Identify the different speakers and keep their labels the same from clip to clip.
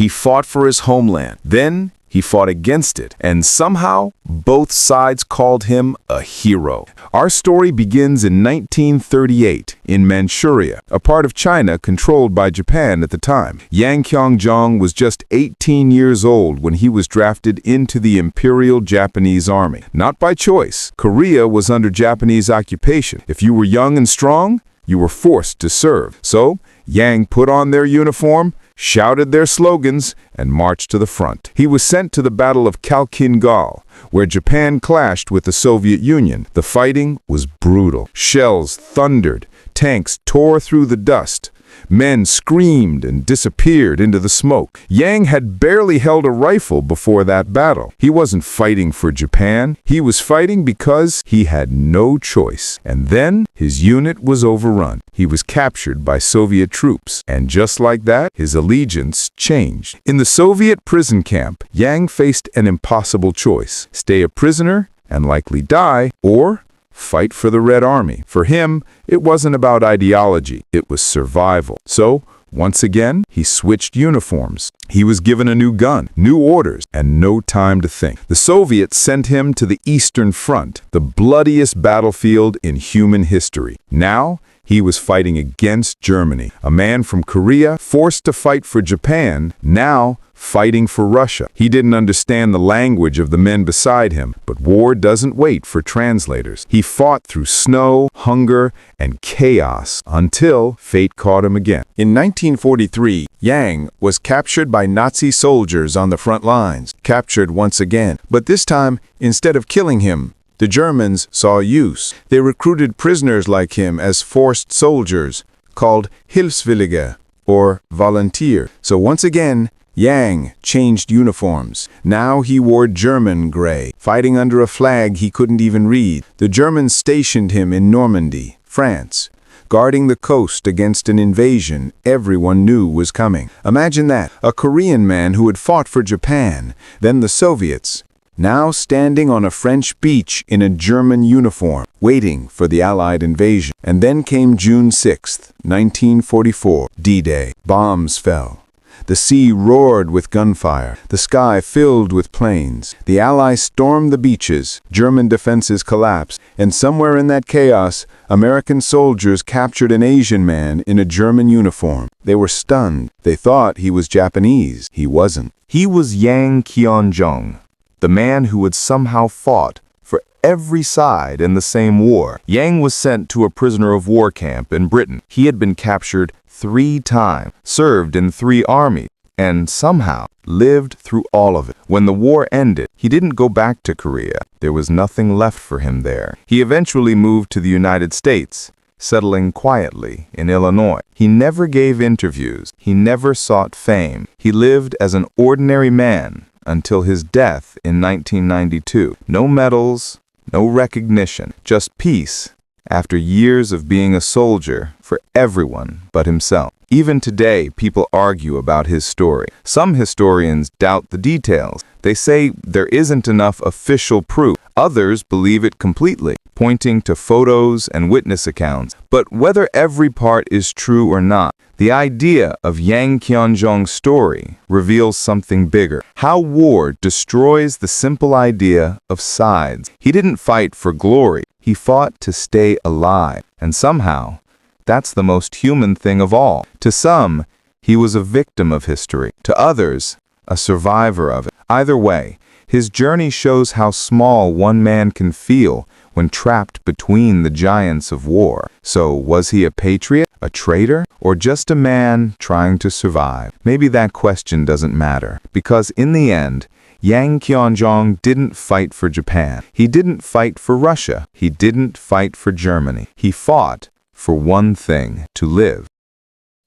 Speaker 1: He fought for his homeland. Then he fought against it, and somehow both sides called him a hero. Our story begins in 1938 in Manchuria, a part of China controlled by Japan at the time. Yang Kyoungjong was just 18 years old when he was drafted into the Imperial Japanese Army. Not by choice. Korea was under Japanese occupation. If you were young and strong, you were forced to serve. So, Yang put on their uniform, shouted their slogans, and marched to the front. He was sent to the Battle of Khalkhin-Gol, where Japan clashed with the Soviet Union. The fighting was brutal. Shells thundered, tanks tore through the dust. Men screamed and disappeared into the smoke. Yang had barely held a rifle before that battle. He wasn't fighting for Japan. He was fighting because he had no choice. And then his unit was overrun. He was captured by Soviet troops. And just like that, his allegiance changed. In the Soviet prison camp, Yang faced an impossible choice: stay a prisoner and likely die, or fight for the Red Army. For him, it wasn't about ideology, it was survival. So, once again, he switched uniforms. He was given a new gun, new orders, and no time to think. The Soviets sent him to the Eastern Front, the bloodiest battlefield in human history. Now, he was fighting against Germany. A man from Korea, forced to fight for Japan, now fighting for Russia. He didn't understand the language of the men beside him, but war doesn't wait for translators. He fought through snow, hunger, and chaos until fate caught him again. In 1943, Yang was captured by Nazi soldiers on the front lines, captured once again. But this time, instead of killing him, the Germans saw use. They recruited prisoners like him as forced soldiers, called Hilfswillige, or volunteer. So once again, Yang changed uniforms. Now he wore German gray, fighting under a flag he couldn't even read. The Germans stationed him in Normandy, France, guarding the coast against an invasion everyone knew was coming. Imagine that, a Korean man who had fought for Japan, then the Soviets, now standing on a French beach in a German uniform, waiting for the Allied invasion. And then came June 6th, 1944, D-Day. Bombs fell. The sea roared with gunfire, the sky filled with planes. The Allies stormed the beaches, German defenses collapsed, and somewhere in that chaos, American soldiers captured an Asian man in a German uniform. They were stunned. They thought he was Japanese. He wasn't.
Speaker 2: He was Yang Kyoungjong, the man who had somehow fought for every side in the same war. Yang was sent to a prisoner of war camp in Britain. He had been captured 3 times, served in 3 armies, and somehow lived through all of it. When the war ended, he didn't go back to Korea. There was nothing left for him there. He eventually moved to the United States, settling quietly in Illinois. He never gave interviews. He never sought fame. He lived as an ordinary man until his death in 1992. No medals, no recognition, just peace after years of being a soldier for everyone but himself. Even today, people argue about his story. Some historians doubt the details. They say there isn't enough official proof. Others believe it completely, pointing to photos and witness accounts. But whether every part is true or not, the idea of Yang Kyoungjong's story reveals something bigger. How war destroys the simple idea of sides. He didn't fight for glory. He fought to stay alive. And somehow, that's the most human thing of all. To some, he was a victim of history. To others, a survivor of it. Either way, his journey shows how small one man can feel when trapped between the giants of war. So, was he a patriot, a traitor, or just a man trying to survive? Maybe that question doesn't matter, because in the end, Yang Kyoungjong didn't fight for Japan. He didn't fight for Russia. He didn't fight for Germany. He fought for one thing: to live.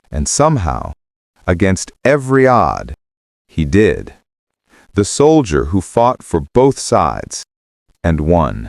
Speaker 2: And somehow, against every odd, he did. The soldier who fought for both sides and won.